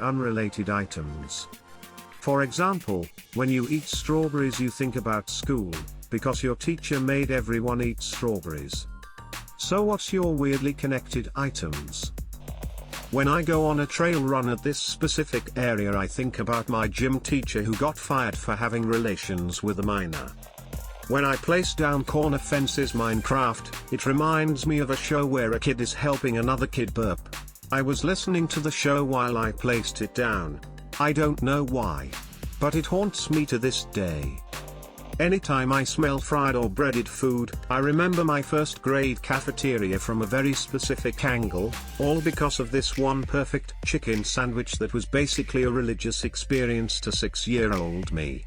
unrelated items. For example, when you eat strawberries you think about school, because your teacher made everyone eat strawberries. So what's your weirdly connected items? When I go on a trail run at this specific area I think about my gym teacher who got fired for having relations with a minor. When I place down corner fences Minecraft, it reminds me of a show where a kid is helping another kid burp. I was listening to the show while I placed it down. I don't know why. But it haunts me to this day. Anytime I smell fried or breaded food, I remember my first grade cafeteria from a very specific angle, all because of this one perfect chicken sandwich that was basically a religious experience to 6-year-old me.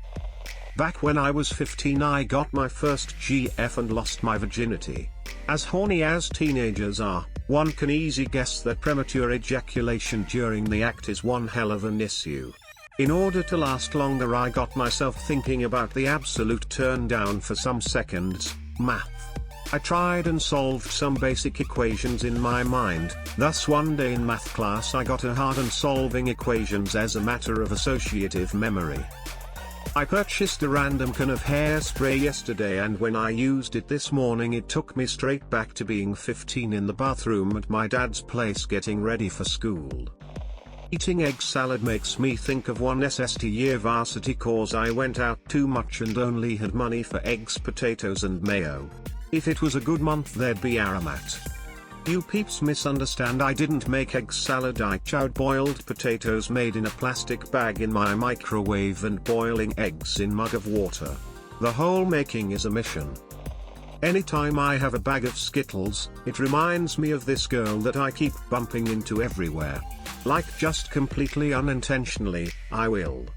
Back when I was 15 I got my first GF and lost my virginity. As horny as teenagers are, one can easily guess that premature ejaculation during the act is one hell of an issue. In order to last longer I got myself thinking about the absolute turn down for some seconds, math. I tried and solved some basic equations in my mind, thus one day in math class I got a hard on solving equations as a matter of associative memory. I purchased a random can of hairspray yesterday and when I used it this morning it took me straight back to being 15 in the bathroom at my dad's place getting ready for school. Eating egg salad makes me think of one SST year varsity course I went out too much and only had money for eggs, potatoes and mayo. If it was a good month there'd be aromat. You peeps misunderstand, I didn't make egg salad, I chowed boiled potatoes made in a plastic bag in my microwave and boiling eggs in mug of water. The whole making is a mission. Anytime I have a bag of Skittles, it reminds me of this girl that I keep bumping into everywhere. Like just completely unintentionally, I will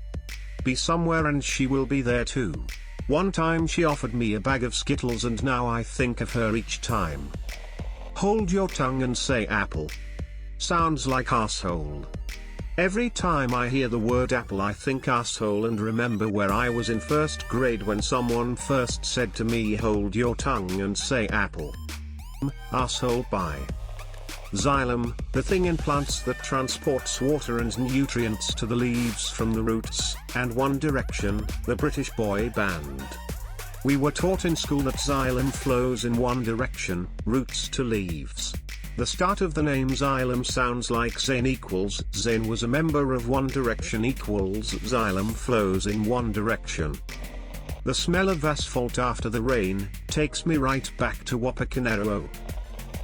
be somewhere and she will be there too. One time she offered me a bag of Skittles and now I think of her each time. Hold your tongue and say apple. Sounds like asshole. Every time I hear the word apple I think asshole and remember where I was in first grade when someone first said to me hold your tongue and say apple. Asshole. By xylem, the thing in plants that transports water and nutrients to the leaves from the roots, and One Direction, the British boy band. We were taught in school that xylem flows in one direction, roots to leaves. The start of the name xylem sounds like Zayn equals Zayn was a member of One Direction equals xylem flows in one direction. The smell of asphalt after the rain takes me right back to Wapakonero.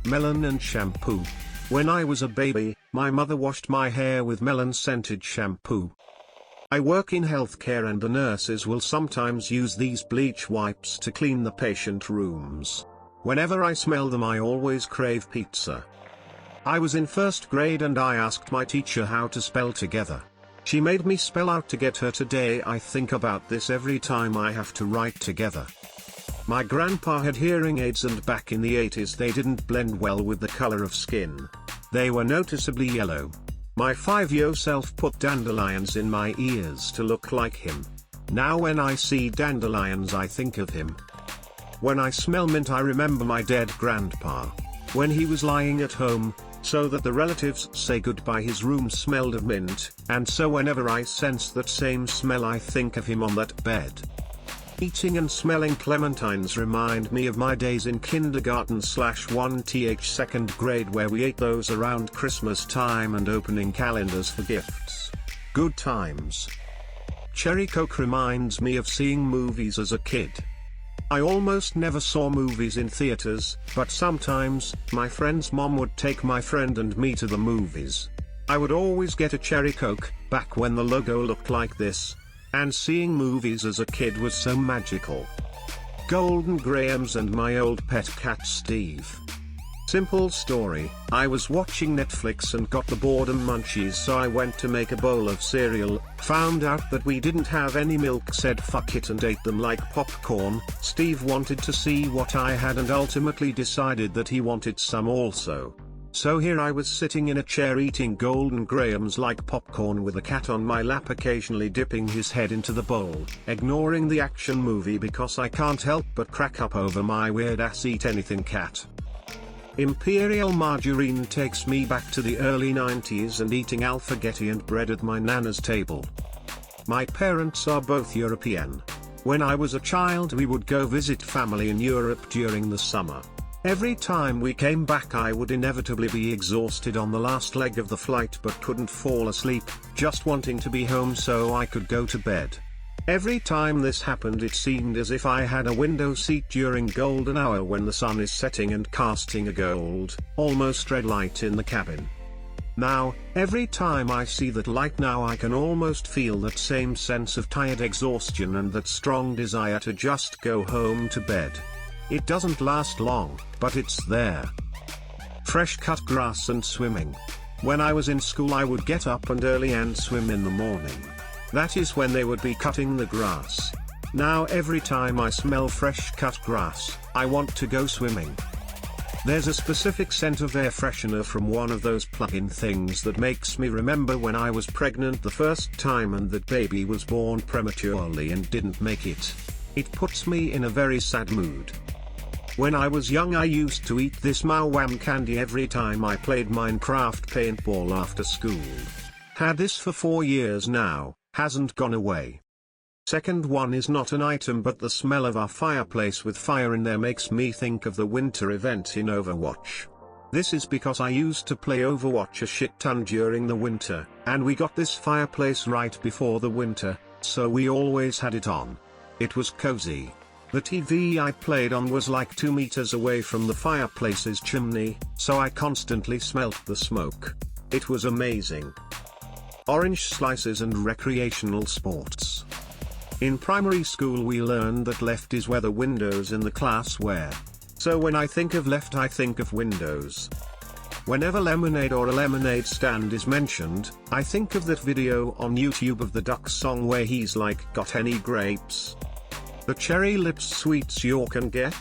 Melon and shampoo. When I was a baby, my mother washed my hair with melon-scented shampoo. I work in healthcare and the nurses will sometimes use these bleach wipes to clean the patient rooms. Whenever I smell them I always crave pizza. I was in first grade and I asked my teacher how to spell together. She made me spell out to get her today. I think about this every time I have to write together. My grandpa had hearing aids and back in the 80s they didn't blend well with the color of skin. They were noticeably yellow. My 5-year-old self put dandelions in my ears to look like him. Now when I see dandelions I think of him. When I smell mint I remember my dead grandpa. When he was lying at home, so that the relatives say goodbye his room smelled of mint, and so whenever I sense that same smell I think of him on that bed. Eating and smelling clementines remind me of my days in kindergarten/1th second grade where we ate those around Christmas time and opening calendars for gifts. Good times. Cherry Coke reminds me of seeing movies as a kid. I almost never saw movies in theaters, but sometimes, my friend's mom would take my friend and me to the movies. I would always get a Cherry Coke, back when the logo looked like this. And seeing movies as a kid was so magical. Golden Grahams and my old pet cat Steve. Simple story, I was watching Netflix and got the boredom munchies so I went to make a bowl of cereal, found out that we didn't have any milk, said fuck it and ate them like popcorn. Steve wanted to see what I had and ultimately decided that he wanted some also. So here I was sitting in a chair eating Golden Grahams like popcorn with a cat on my lap occasionally dipping his head into the bowl, ignoring the action movie because I can't help but crack up over my weird ass eat anything cat. Imperial margarine takes me back to the early 90s and eating alfaghetti and bread at my nana's table. My parents are both European. When I was a child we would go visit family in Europe during the summer. Every time we came back I would inevitably be exhausted on the last leg of the flight but couldn't fall asleep, just wanting to be home so I could go to bed. Every time this happened it seemed as if I had a window seat during golden hour when the sun is setting and casting a gold, almost red light in the cabin. Now, every time I see that light now I can almost feel that same sense of tired exhaustion and that strong desire to just go home to bed. It doesn't last long, but it's there. Fresh cut grass and swimming. When I was in school I would get up and early and swim in the morning. That is when they would be cutting the grass. Now every time I smell fresh cut grass, I want to go swimming. There's a specific scent of air freshener from one of those plug-in things that makes me remember when I was pregnant the first time and that baby was born prematurely and didn't make it. It puts me in a very sad mood. When I was young I used to eat this Mao-Wam candy every time I played Minecraft paintball after school. Had this for 4 years now. Hasn't gone away. Second one is not an item but the smell of our fireplace with fire in there makes me think of the winter event in Overwatch. This is because I used to play Overwatch a shit ton during the winter, and we got this fireplace right before the winter, so we always had it on. It was cozy. The TV I played on was like 2 meters away from the fireplace's chimney, so I constantly smelt the smoke. It was amazing. Orange slices and recreational sports. In primary school we learned that left is where the windows in the class were. So when I think of left I think of windows. Whenever lemonade or a lemonade stand is mentioned, I think of that video on YouTube of the Duck song where he's like, "Got any grapes? The cherry lips sweets you can get?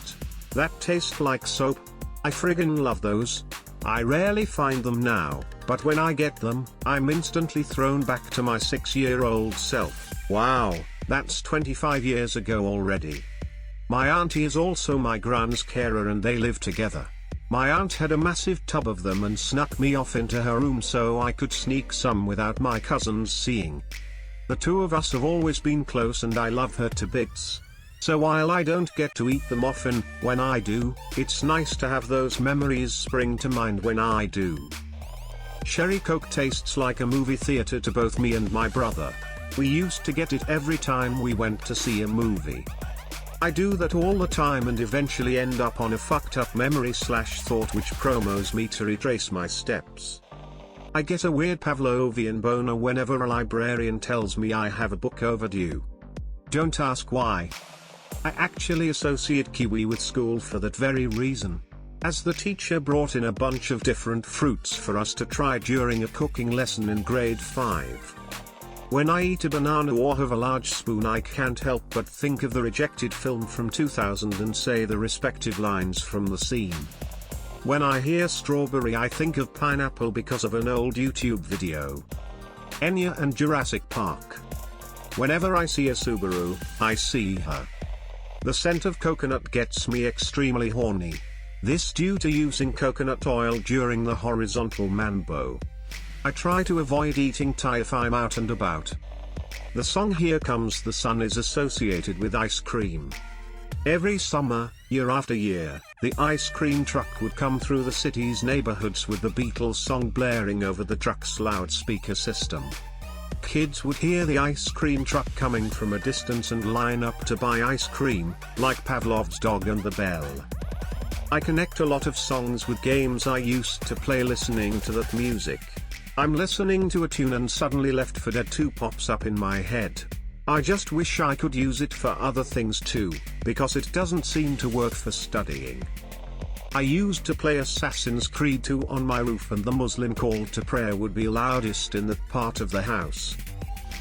That taste like soap? I friggin' love those." I rarely find them now, but when I get them, I'm instantly thrown back to my 6-year-old self. Wow, that's 25 years ago already. My auntie is also my gran's carer and they live together. My aunt had a massive tub of them and snuck me off into her room so I could sneak some without my cousins seeing. The two of us have always been close and I love her to bits. So while I don't get to eat them often, when I do, it's nice to have those memories spring to mind when I do. Sherry Coke tastes like a movie theater to both me and my brother. We used to get it every time we went to see a movie. I do that all the time and eventually end up on a fucked up memory/thought which promos me to retrace my steps. I get a weird Pavlovian boner whenever a librarian tells me I have a book overdue. Don't ask why. I actually associate kiwi with school for that very reason. As the teacher brought in a bunch of different fruits for us to try during a cooking lesson in grade 5. When I eat a banana or have a large spoon I can't help but think of the rejected film from 2000 and say the respective lines from the scene. When I hear strawberry I think of pineapple because of an old YouTube video. Enya and Jurassic Park. Whenever I see a Subaru, I see her. The scent of coconut gets me extremely horny. This due to using coconut oil during the horizontal mambo. I try to avoid eating Thai if I'm out and about. The song Here Comes the Sun is associated with ice cream. Every summer, year after year, the ice cream truck would come through the city's neighborhoods with the Beatles song blaring over the truck's loudspeaker system. Kids would hear the ice cream truck coming from a distance and line up to buy ice cream, like Pavlov's dog and the bell. I connect a lot of songs with games I used to play listening to that music. I'm listening to a tune and suddenly Left 4 Dead 2 pops up in my head. I just wish I could use it for other things too, because it doesn't seem to work for studying. I used to play Assassin's Creed 2 on my roof and the Muslim call to prayer would be loudest in that part of the house.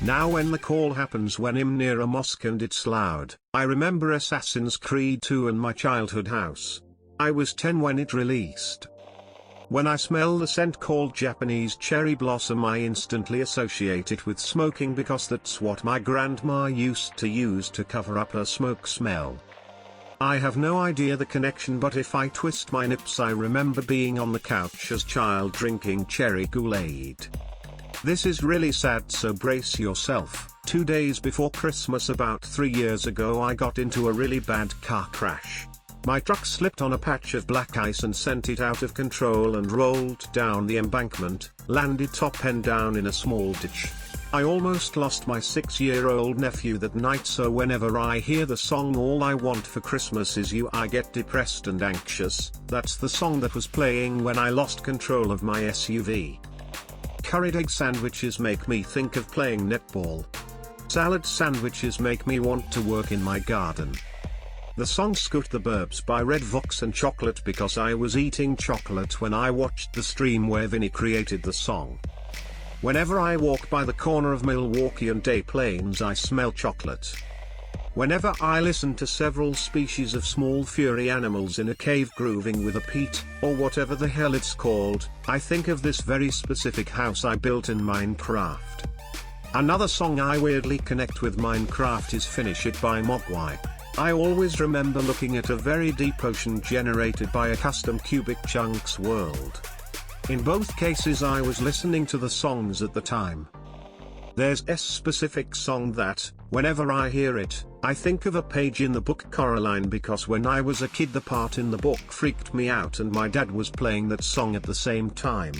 Now when the call happens when I'm near a mosque and it's loud, I remember Assassin's Creed 2 and my childhood house. I was 10 when it released. When I smell the scent called Japanese cherry blossom I instantly associate it with smoking because that's what my grandma used to use to cover up her smoke smell. I have no idea the connection, but if I twist my nips I remember being on the couch as child drinking cherry Kool-Aid. This is really sad, so brace yourself. 2 days before Christmas about 3 years ago I got into a really bad car crash. My truck slipped on a patch of black ice and sent it out of control and rolled down the embankment, landed top end down in a small ditch. I almost lost my 6-year-old nephew that night, so whenever I hear the song All I Want for Christmas Is You I get depressed and anxious. That's the song that was playing when I lost control of my SUV. Curried egg sandwiches make me think of playing netball. Salad sandwiches make me want to work in my garden. The song Scoot the Burbs by Red Vox and Chocolate because I was eating chocolate when I watched the stream where Vinny created the song. Whenever I walk by the corner of Milwaukee and Des Plaines I smell chocolate. Whenever I listen to several species of small furry animals in a cave grooving with a peat, or whatever the hell it's called, I think of this very specific house I built in Minecraft. Another song I weirdly connect with Minecraft is Finish It by Mogwai. I always remember looking at a very deep ocean generated by a custom cubic chunks world. In both cases I was listening to the songs at the time. There's a specific song that, whenever I hear it, I think of a page in the book Coraline because when I was a kid the part in the book freaked me out and my dad was playing that song at the same time.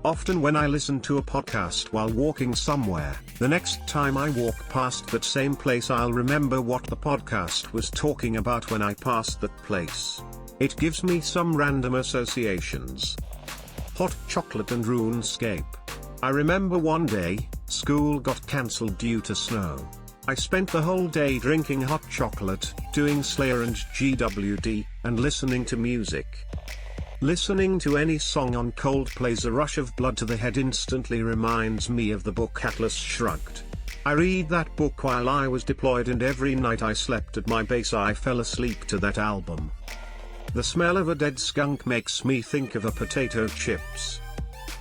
Often when I listen to a podcast while walking somewhere, the next time I walk past that same place I'll remember what the podcast was talking about when I passed that place. It gives me some random associations. Hot chocolate and RuneScape. I remember one day, school got cancelled due to snow. I spent the whole day drinking hot chocolate, doing Slayer and GWD, and listening to music. Listening to any song on Coldplay's A Rush of Blood to the Head instantly reminds me of the book Atlas Shrugged. I read that book while I was deployed and every night I slept at my base I fell asleep to that album. The smell of a dead skunk makes me think of a potato chips.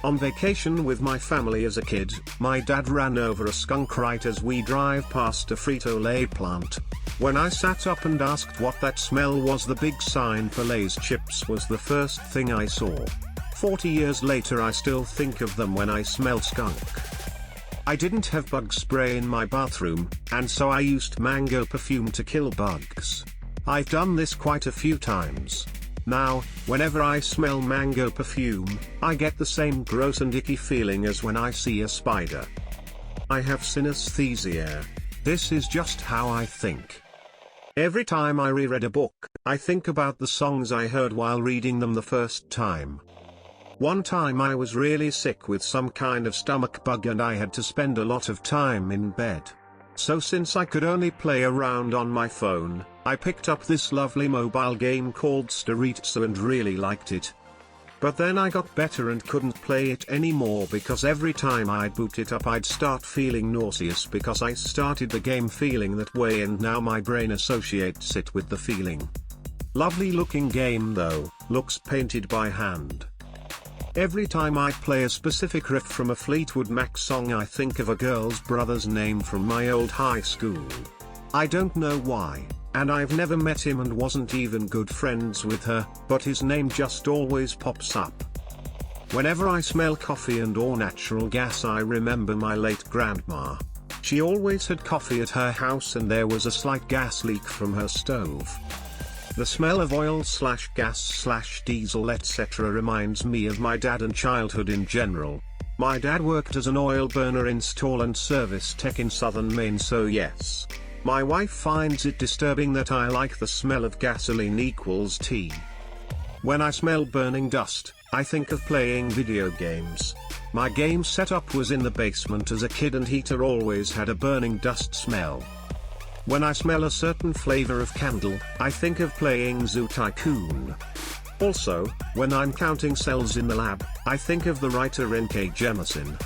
On vacation with my family as a kid, my dad ran over a skunk right as we drive past a Frito-Lay plant. When I sat up and asked what that smell was, the big sign for Lay's chips was the first thing I saw. 40 years later I still think of them when I smell skunk. I didn't have bug spray in my bathroom, and so I used mango perfume to kill bugs. I've done this quite a few times. Now, whenever I smell mango perfume, I get the same gross and icky feeling as when I see a spider. I have synesthesia. This is just how I think. Every time I reread a book, I think about the songs I heard while reading them the first time. One time I was really sick with some kind of stomach bug and I had to spend a lot of time in bed. So since I could only play around on my phone, I picked up this lovely mobile game called Staritsa and really liked it. But then I got better and couldn't play it anymore because every time I'd boot it up I'd start feeling nauseous because I started the game feeling that way and now my brain associates it with the feeling. Lovely looking game though, looks painted by hand. Every time I play a specific riff from a Fleetwood Mac song I think of a girl's brother's name from my old high school. I don't know why, and I've never met him and wasn't even good friends with her, but his name just always pops up. Whenever I smell coffee and or natural gas I remember my late grandma. She always had coffee at her house and there was a slight gas leak from her stove. The smell of oil/gas/diesel etc. reminds me of my dad and childhood in general. My dad worked as an oil burner install and service tech in southern Maine, so yes. My wife finds it disturbing that I like the smell of gasoline equals tea. When I smell burning dust, I think of playing video games. My game setup was in the basement as a kid and heater always had a burning dust smell. When I smell a certain flavor of candle, I think of playing Zoo Tycoon. Also, when I'm counting cells in the lab, I think of the writer N.K. Jemisin.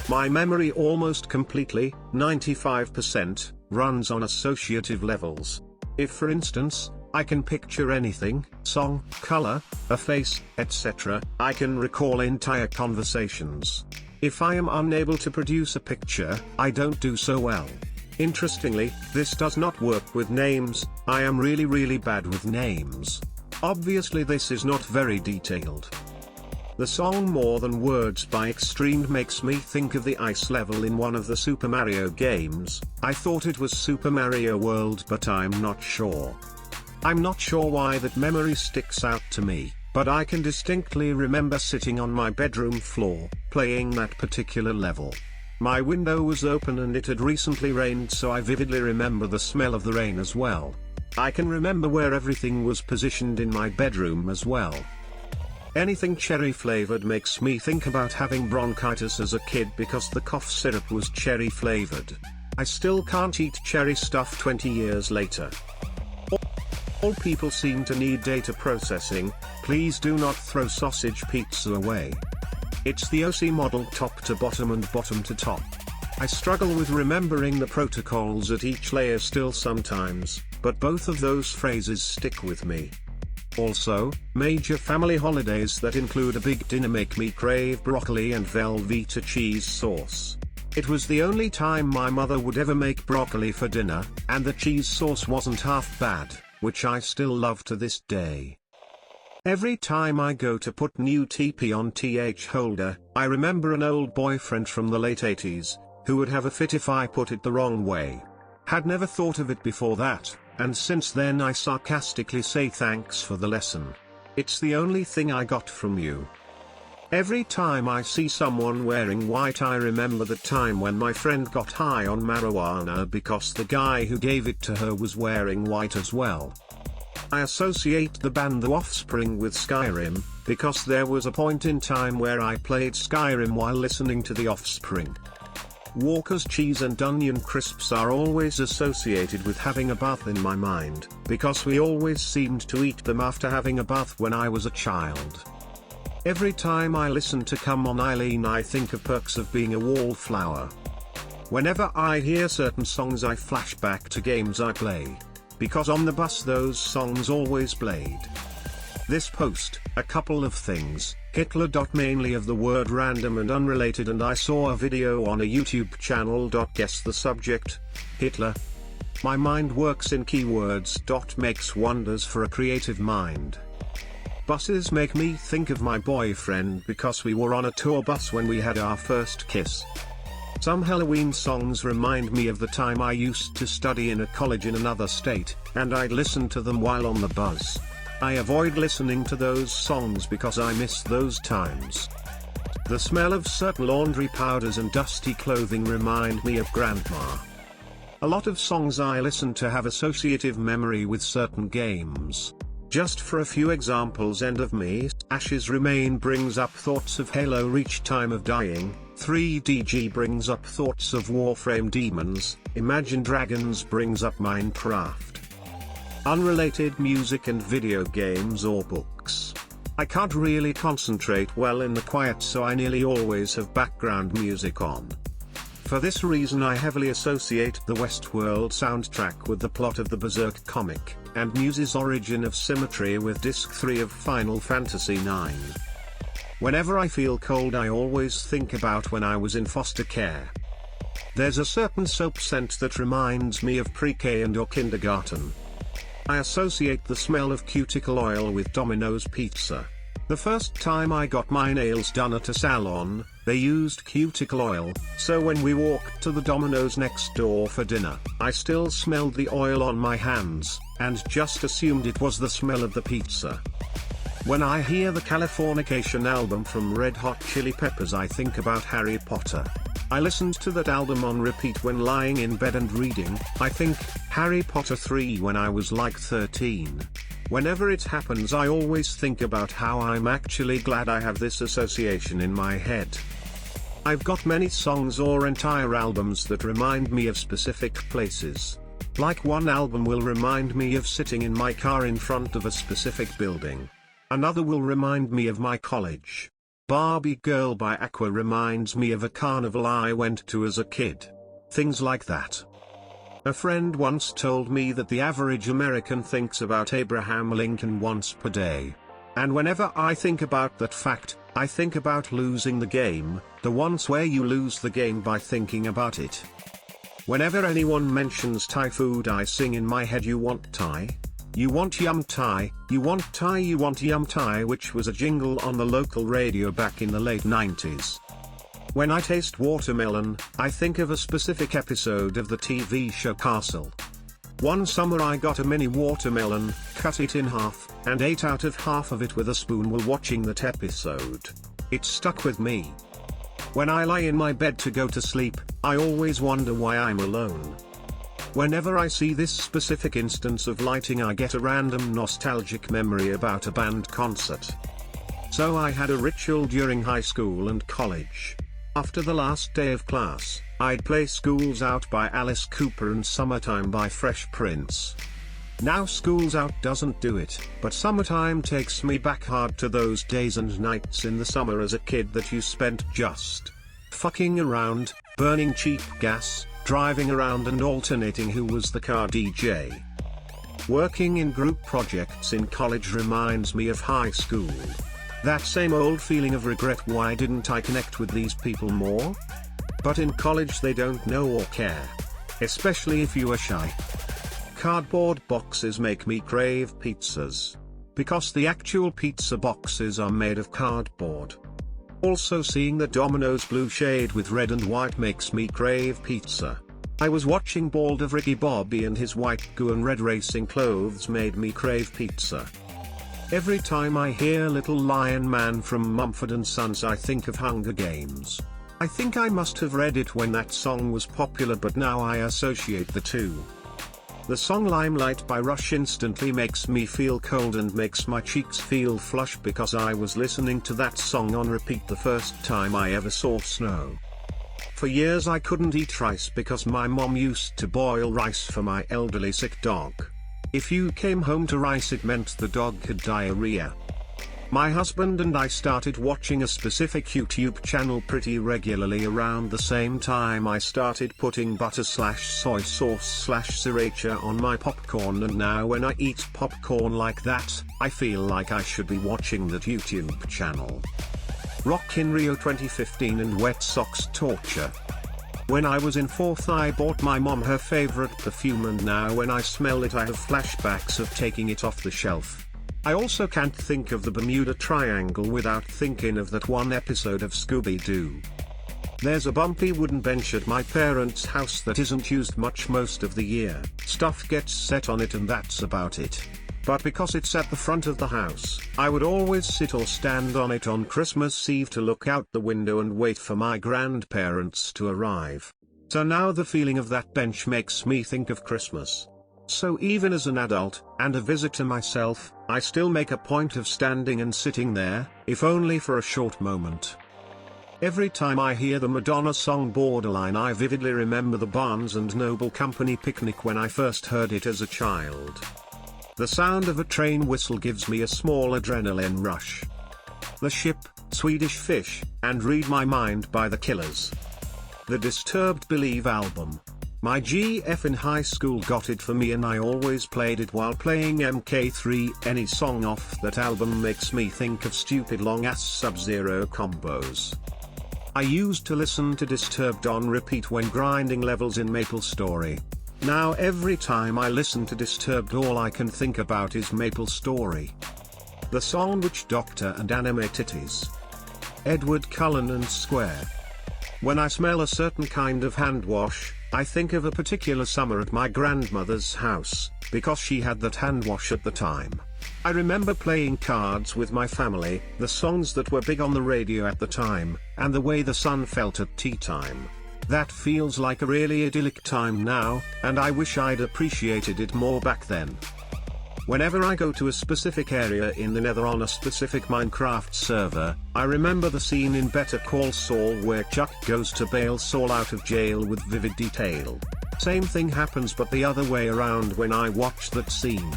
My memory almost completely, 95%, runs on associative levels. If for instance, I can picture anything, song, color, a face, etc., I can recall entire conversations. If I am unable to produce a picture, I don't do so well. Interestingly, this does not work with names. I am really bad with names. Obviously this is not very detailed. The song More Than Words by Extreme makes me think of the ice level in one of the Super Mario games. I thought it was Super Mario World, but I'm not sure. I'm not sure why that memory sticks out to me, but I can distinctly remember sitting on my bedroom floor, playing that particular level. My window was open and it had recently rained, so I vividly remember the smell of the rain as well. I can remember where everything was positioned in my bedroom as well. Anything cherry flavored makes me think about having bronchitis as a kid because the cough syrup was cherry flavored. I still can't eat cherry stuff 20 years later. All people seem to need data processing. Please do not throw sausage pizza away. It's the OC model top to bottom and bottom to top. I struggle with remembering the protocols at each layer still sometimes, but both of those phrases stick with me. Also, major family holidays that include a big dinner make me crave broccoli and Velveeta cheese sauce. It was the only time my mother would ever make broccoli for dinner, and the cheese sauce wasn't half bad, which I still love to this day. Every time I go to put new TP on TH holder, I remember an old boyfriend from the late 80s, who would have a fit if I put it the wrong way. Had never thought of it before that, and since then I sarcastically say thanks for the lesson. It's the only thing I got from you. Every time I see someone wearing white, I remember the time when my friend got high on marijuana because the guy who gave it to her was wearing white as well. I associate the band The Offspring with Skyrim, because there was a point in time where I played Skyrim while listening to The Offspring. Walker's cheese and onion crisps are always associated with having a bath in my mind, because we always seemed to eat them after having a bath when I was a child. Every time I listen to Come On Eileen, I think of Perks of Being a Wallflower. Whenever I hear certain songs, I flash back to games I play, because on the bus those songs always played. This post, a couple of things, Hitler. Mainly of the word random and unrelated, and I saw a video on a YouTube channel. Guess the subject, Hitler. My mind works in keywords. Makes wonders for a creative mind. Buses make me think of my boyfriend because we were on a tour bus when we had our first kiss. Some Halloween songs remind me of the time I used to study in a college in another state, and I'd listen to them while on the bus. I avoid listening to those songs because I miss those times. The smell of certain laundry powders and dusty clothing remind me of grandma. A lot of songs I listen to have associative memory with certain games. Just for a few examples, End of Me, Ashes Remain brings up thoughts of Halo Reach, Time of Dying, 3DG brings up thoughts of Warframe Demons, Imagine Dragons brings up Minecraft. Unrelated music and video games or books. I can't really concentrate well in the quiet, so I nearly always have background music on. For this reason I heavily associate the Westworld soundtrack with the plot of the Berserk comic, and Muse's Origin of Symmetry with Disc 3 of Final Fantasy IX. Whenever I feel cold, I always think about when I was in foster care. There's a certain soap scent that reminds me of pre-K and or kindergarten. I associate the smell of cuticle oil with Domino's pizza. The first time I got my nails done at a salon, they used cuticle oil, so when we walked to the Domino's next door for dinner, I still smelled the oil on my hands, and just assumed it was the smell of the pizza. When I hear the Californication album from Red Hot Chili Peppers, I think about Harry Potter. I listened to that album on repeat when lying in bed and reading. I think Harry Potter 3 when I was like 13. Whenever it happens, I always think about how I'm actually glad I have this association in my head. I've got many songs or entire albums that remind me of specific places. Like one album will remind me of sitting in my car in front of a specific building. Another will remind me of my college. Barbie Girl by Aqua reminds me of a carnival I went to as a kid. Things like that. A friend once told me that the average American thinks about Abraham Lincoln once per day. And whenever I think about that fact, I think about losing the game, the once where you lose the game by thinking about it. Whenever anyone mentions Thai food I sing in my head, you want Thai? You want yum Thai, you want Thai, you want yum Thai, which was a jingle on the local radio back in the late 90s. When I taste watermelon, I think of a specific episode of the TV show Castle. One summer I got a mini watermelon, cut it in half, and ate out of half of it with a spoon while watching that episode. It stuck with me. When I lie in my bed to go to sleep, I always wonder why I'm alone. Whenever I see this specific instance of lighting, I get a random nostalgic memory about a band concert. So I had a ritual during high school and college. After the last day of class, I'd play School's Out by Alice Cooper and Summertime by Fresh Prince. Now School's Out doesn't do it, but Summertime takes me back hard to those days and nights in the summer as a kid that you spent just fucking around, burning cheap gas, driving around and alternating who was the car DJ. Working in group projects in college reminds me of high school. That same old feeling of regret, why didn't I connect with these people more? But in college they don't know or care. Especially if you are shy. Cardboard boxes make me crave pizzas. Because the actual pizza boxes are made of cardboard. Also seeing the Domino's blue shade with red and white makes me crave pizza. I was watching Bald of Ricky Bobby and his white goo and red racing clothes made me crave pizza. Every time I hear Little Lion Man from Mumford & Sons I think of Hunger Games. I think I must have read it when that song was popular, but now I associate the two. The song Limelight by Rush instantly makes me feel cold and makes my cheeks feel flush because I was listening to that song on repeat the first time I ever saw snow. For years I couldn't eat rice because my mom used to boil rice for my elderly sick dog. If you came home to rice it meant the dog had diarrhea. My husband and I started watching a specific YouTube channel pretty regularly around the same time I started putting butter/soy sauce/sriracha on my popcorn, and now when I eat popcorn like that, I feel like I should be watching that YouTube channel. Rock in Rio 2015 and Wet Socks Torture. When I was in 4th I bought my mom her favorite perfume, and now when I smell it I have flashbacks of taking it off the shelf. I also can't think of the Bermuda Triangle without thinking of that one episode of Scooby-Doo. There's a bumpy wooden bench at my parents' house that isn't used much most of the year. Stuff gets set on it and that's about it. But because it's at the front of the house, I would always sit or stand on it on Christmas Eve to look out the window and wait for my grandparents to arrive. So now the feeling of that bench makes me think of Christmas. So even as an adult, and a visitor myself, I still make a point of standing and sitting there, if only for a short moment. Every time I hear the Madonna song Borderline I vividly remember the Barnes & Noble Company picnic when I first heard it as a child. The sound of a train whistle gives me a small adrenaline rush. The Ship, Swedish Fish, and Read My Mind by The Killers. The Disturbed Believe album. My GF in high school got it for me and I always played it while playing MK3. Any song off that album makes me think of stupid long-ass Sub-Zero combos. I used to listen to Disturbed on repeat when grinding levels in MapleStory. Now every time I listen to Disturbed all I can think about is MapleStory. The song Witch Doctor and Anime Titties. Edward Cullen and Square. When I smell a certain kind of hand wash, I think of a particular summer at my grandmother's house, because she had that hand wash at the time. I remember playing cards with my family, the songs that were big on the radio at the time, and the way the sun felt at tea time. That feels like a really idyllic time now, and I wish I'd appreciated it more back then. Whenever I go to a specific area in the Nether on a specific Minecraft server, I remember the scene in Better Call Saul where Chuck goes to bail Saul out of jail with vivid detail. Same thing happens but the other way around when I watch that scene.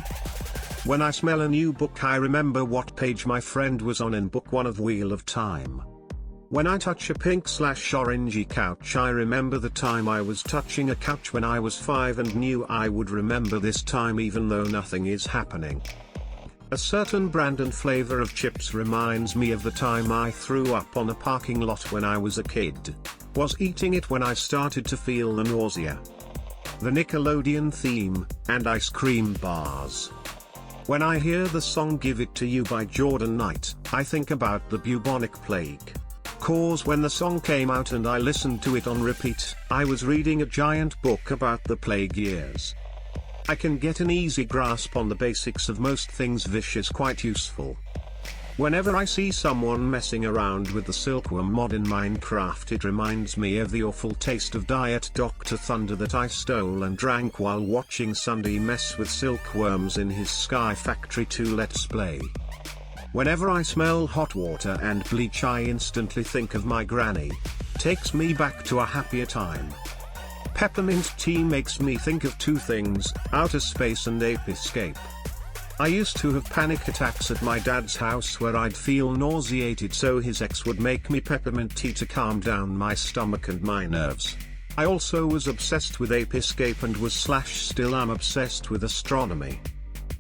When I smell a new book I remember what page my friend was on in book 1 of Wheel of Time. When I touch a pink/orangey couch I remember the time I was touching a couch when I was 5 and knew I would remember this time even though nothing is happening. A certain brand and flavor of chips reminds me of the time I threw up on a parking lot when I was a kid. Was eating it when I started to feel the nausea. the Nickelodeon theme, and ice cream bars. When I hear the song Give It To You by Jordan Knight, I think about the bubonic plague. Cause when the song came out and I listened to it on repeat, I was reading a giant book about the plague years. I can get an easy grasp on the basics of most things, which is quite useful. Whenever I see someone messing around with the silkworm mod in Minecraft, it reminds me of the awful taste of Diet Dr. Thunder that I stole and drank while watching Sunday mess with silkworms in his Sky Factory 2 Let's Play. Whenever I smell hot water and bleach, I instantly think of my granny. Takes me back to a happier time. Peppermint tea makes me think of two things, outer space and Ape Escape. I used to have panic attacks at my dad's house where I'd feel nauseated, so his ex would make me peppermint tea to calm down my stomach and my nerves. I also was obsessed with Ape Escape and still am obsessed with astronomy.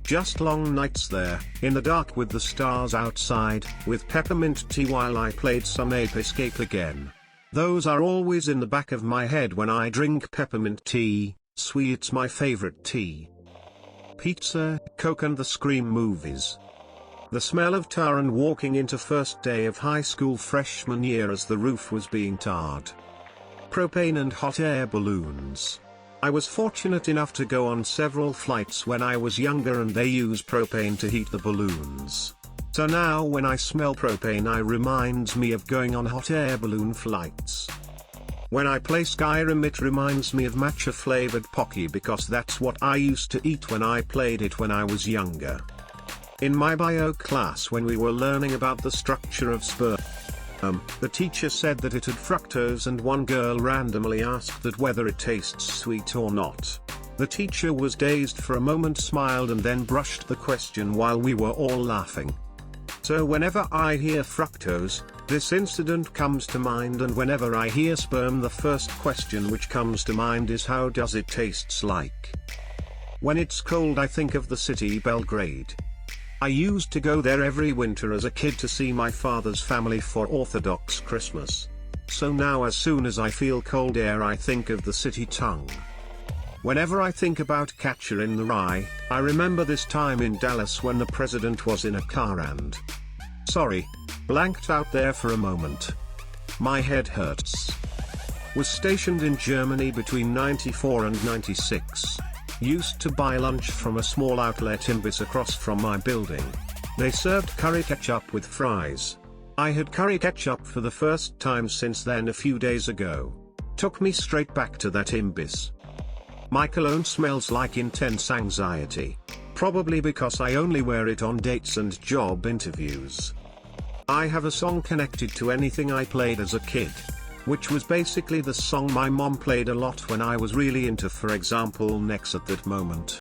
Just long nights there, in the dark with the stars outside, with peppermint tea while I played some Ape Escape again. Those are always in the back of my head when I drink peppermint tea. Sweet's my favorite tea. Pizza, Coke and the Scream movies. The smell of tar and walking into first day of high school freshman year as the roof was being tarred. Propane and hot air balloons. I was fortunate enough to go on several flights when I was younger and they use propane to heat the balloons. So now when I smell propane, it reminds me of going on hot air balloon flights. When I play Skyrim, it reminds me of matcha flavored Pocky because that's what I used to eat when I played it when I was younger. In my bio class, when we were learning about the structure of sperm, the teacher said that it had fructose and one girl randomly asked that whether it tastes sweet or not. The teacher was dazed for a moment, smiled and then brushed the question while we were all laughing. So whenever I hear fructose, this incident comes to mind, and whenever I hear sperm, the first question which comes to mind is how does it tastes like? When it's cold, I think of the city Belgrade. I used to go there every winter as a kid to see my father's family for Orthodox Christmas. So now as soon as I feel cold air, I think of the city tongue. Whenever I think about Catcher in the Rye, I remember this time in Dallas when the president was in a car and blanked out there for a moment. My head hurts. Was stationed in Germany between 94 and 96. Used to buy lunch from a small outlet Imbiss across from my building. They served curry ketchup with fries. I had curry ketchup for the first time since then a few days ago. Took me straight back to that Imbiss. My cologne smells like intense anxiety. Probably because I only wear it on dates and job interviews. I have a song connected to anything I played as a kid, which was basically the song my mom played a lot when I was really into, for example, Nex at that moment.